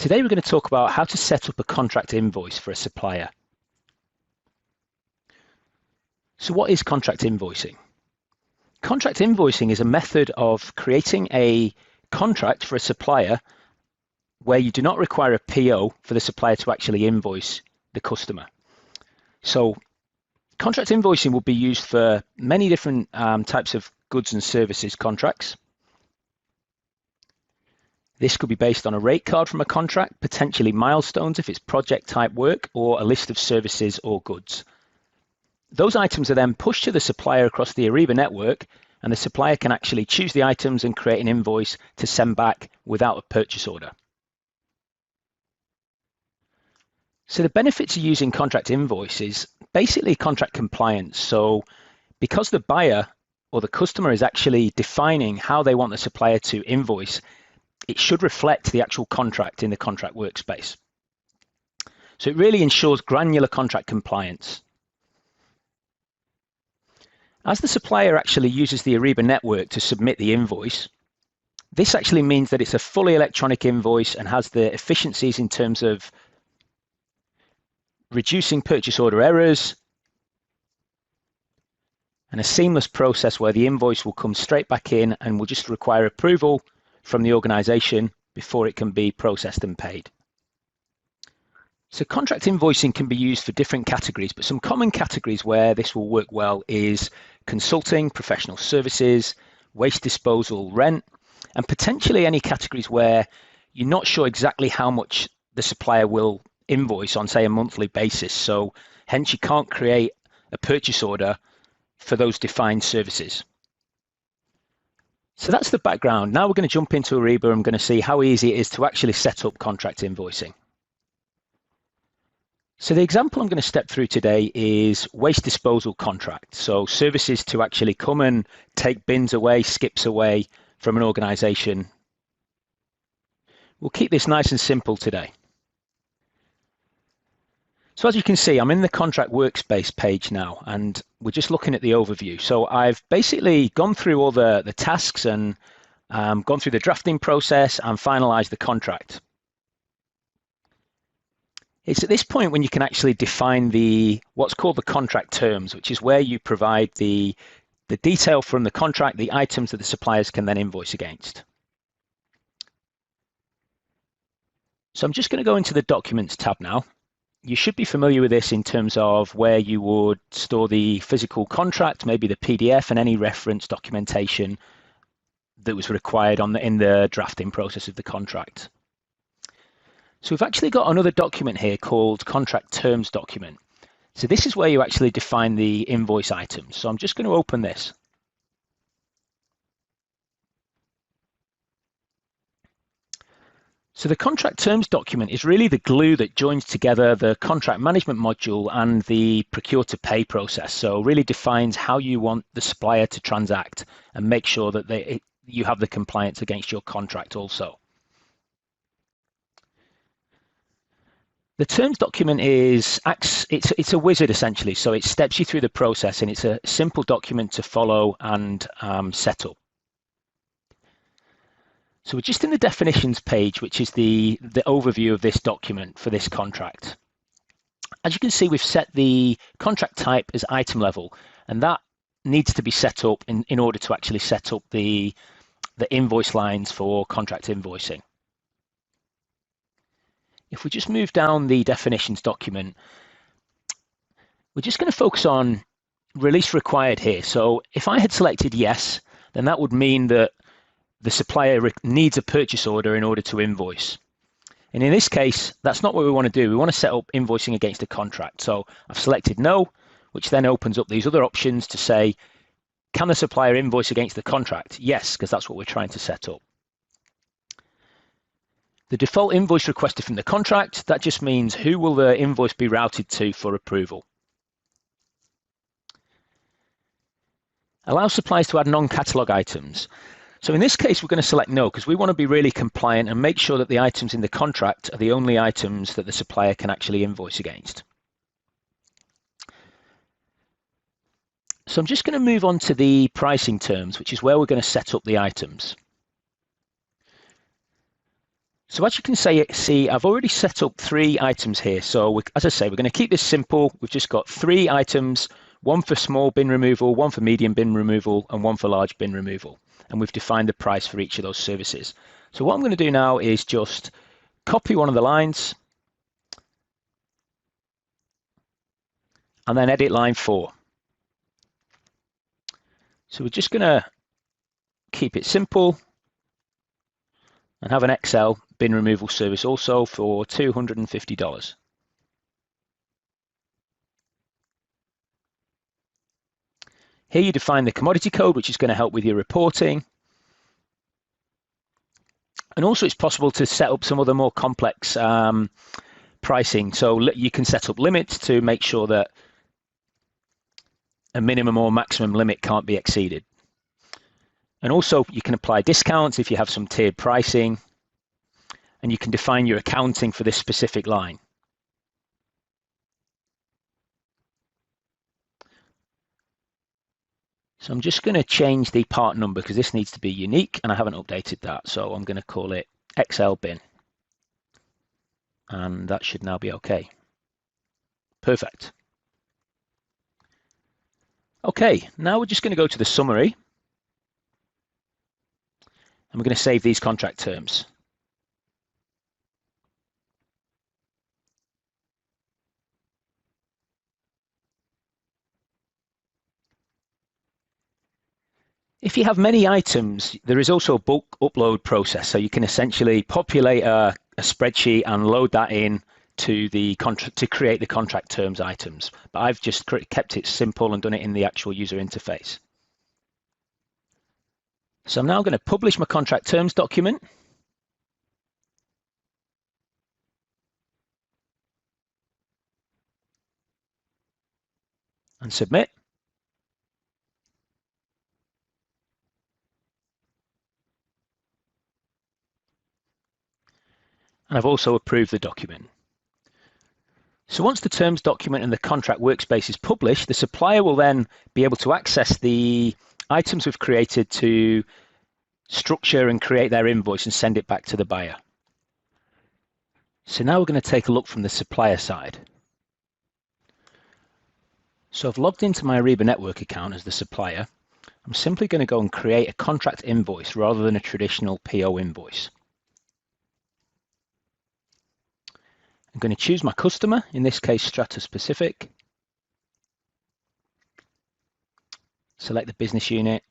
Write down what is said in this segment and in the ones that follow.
Today we're going to talk about how to set up a contract invoice for a supplier. So what is contract invoicing? Contract invoicing is a method of creating a contract for a supplier where you do not require a PO for the supplier to actually invoice the customer. So contract invoicing will be used for many different types of goods and services contracts. This could be based on a rate card from a contract, potentially milestones if it's project type work, or a list of services or goods. Those items are then pushed to the supplier across the Ariba network, and the supplier can actually choose the items and create an invoice to send back without a purchase order. So the benefits of using contract invoice is basically contract compliance. So because the buyer or the customer is actually defining how they want the supplier to invoice, it should reflect the actual contract in the contract workspace. So it really ensures granular contract compliance. As the supplier actually uses the Ariba network to submit the invoice, this actually means that it's a fully electronic invoice and has the efficiencies in terms of reducing purchase order errors and a seamless process where the invoice will come straight back in and will just require approval from the organization before it can be processed and paid. So contract invoicing can be used for different categories, but some common categories where this will work well is consulting, professional services, waste disposal, rent, and potentially any categories where you're not sure exactly how much the supplier will invoice on, say, a monthly basis. So hence you can't create a purchase order for those defined services. So that's the background. Now we're going to jump into Ariba. I'm going to see how easy it is to actually set up contract invoicing. So the example I'm going to step through today is waste disposal contract. So services to actually come and take bins away, skips away from an organization. We'll keep this nice and simple today. So as you can see, I'm in the contract workspace page now, and we're just looking at the overview. So I've basically gone through all the tasks and gone through the drafting process and finalized the contract. It's at this point when you can actually define what's called the contract terms, which is where you provide the detail from the contract, the items that the suppliers can then invoice against. So I'm just going to go into the Documents tab now. You should be familiar with this in terms of where you would store the physical contract, maybe the PDF and any reference documentation that was required in the drafting process of the contract. So we've actually got another document here called Contract Terms document. So this is where you actually define the invoice items. So I'm just going to open this. So the contract terms document is really the glue that joins together the contract management module and the procure to pay process. So really defines how you want the supplier to transact and make sure that you have the compliance against your contract also. The terms document it's a wizard essentially. So it steps you through the process and it's a simple document to follow and set up. So we're just in the definitions page, which is the overview of this document for this contract. As you can see, we've set the contract type as item level, and that needs to be set up in order to actually set up the invoice lines for contract invoicing. If we just move down the definitions document, we're just going to focus on release required here. So if I had selected yes, then that would mean that the supplier needs a purchase order in order to invoice. And in this case, that's not what we want to do. We want to set up invoicing against a contract. So I've selected no, which then opens up these other options to say, can the supplier invoice against the contract? Yes, because that's what we're trying to set up. The default invoice requested from the contract, that just means who will the invoice be routed to for approval. Allow suppliers to add non-catalog items. So in this case, we're going to select no, because we want to be really compliant and make sure that the items in the contract are the only items that the supplier can actually invoice against. So I'm just going to move on to the pricing terms, which is where we're going to set up the items. So as you can see, I've already set up 3 items here. So as I say, we're going to keep this simple. We've just got 3 items, one for small bin removal, one for medium bin removal, and one for large bin removal. And we've defined the price for each of those services. So what I'm going to do now is just copy one of the lines and then edit line 4. So we're just going to keep it simple and have an Excel bin removal service also for $250. Here you define the commodity code, which is going to help with your reporting. And also it's possible to set up some other more complex pricing. So you can set up limits to make sure that a minimum or maximum limit can't be exceeded. And also you can apply discounts if you have some tiered pricing, and you can define your accounting for this specific line. So I'm just going to change the part number because this needs to be unique and I haven't updated that. So I'm going to call it XL bin. And that should now be okay. Perfect. Okay, now we're just going to go to the summary. And we're going to save these contract terms. If you have many items, there is also a bulk upload process. So you can essentially populate a spreadsheet and load that in to the contract to create the contract terms items. But I've just kept it simple and done it in the actual user interface. So I'm now going to publish my contract terms document. And submit. And I've also approved the document. So once the terms document and the contract workspace is published, the supplier will then be able to access the items we've created to structure and create their invoice and send it back to the buyer. So now we're going to take a look from the supplier side. So I've logged into my Ariba Network account as the supplier. I'm simply going to go and create a contract invoice rather than a traditional PO invoice. I'm going to choose my customer, in this case Stratus Pacific. Select the business unit.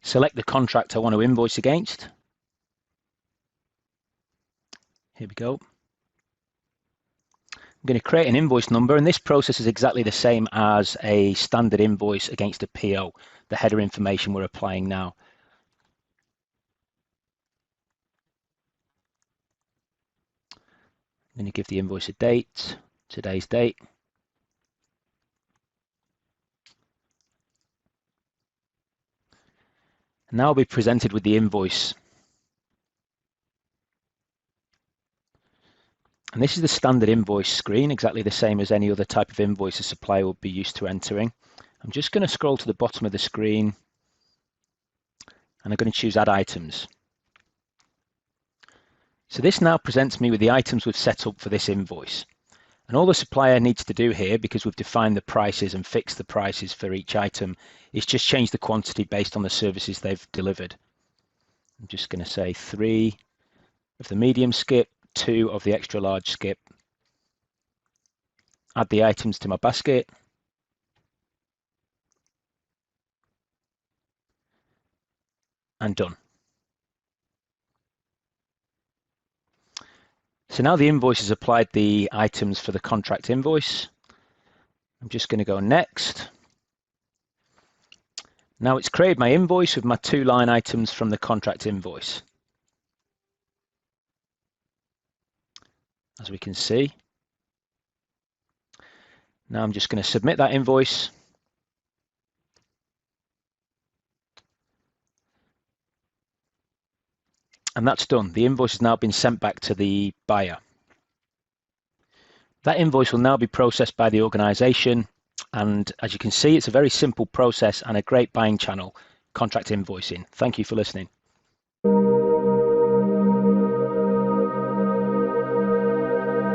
Select the contract I want to invoice against. Here we go. I'm going to create an invoice number, and this process is exactly the same as a standard invoice against a PO, the header information we're applying now. I'm going to give the invoice a date, today's date. And now I'll be presented with the invoice. And this is the standard invoice screen, exactly the same as any other type of invoice a supplier would be used to entering. I'm just going to scroll to the bottom of the screen and I'm going to choose Add Items. So this now presents me with the items we've set up for this invoice. And all the supplier needs to do here, because we've defined the prices and fixed the prices for each item, is just change the quantity based on the services they've delivered. I'm just going to say 3 of the medium skip, 2 of the extra large skip. Add the items to my basket. And done. So now the invoice has applied the items for the contract invoice. I'm just going to go next. Now it's created my invoice with my 2 line items from the contract invoice. As we can see. Now I'm just going to submit that invoice. And that's done. The invoice has now been sent back to the buyer. That invoice will now be processed by the organization. And as you can see, it's a very simple process and a great buying channel. contract invoicing. Thank you for listening.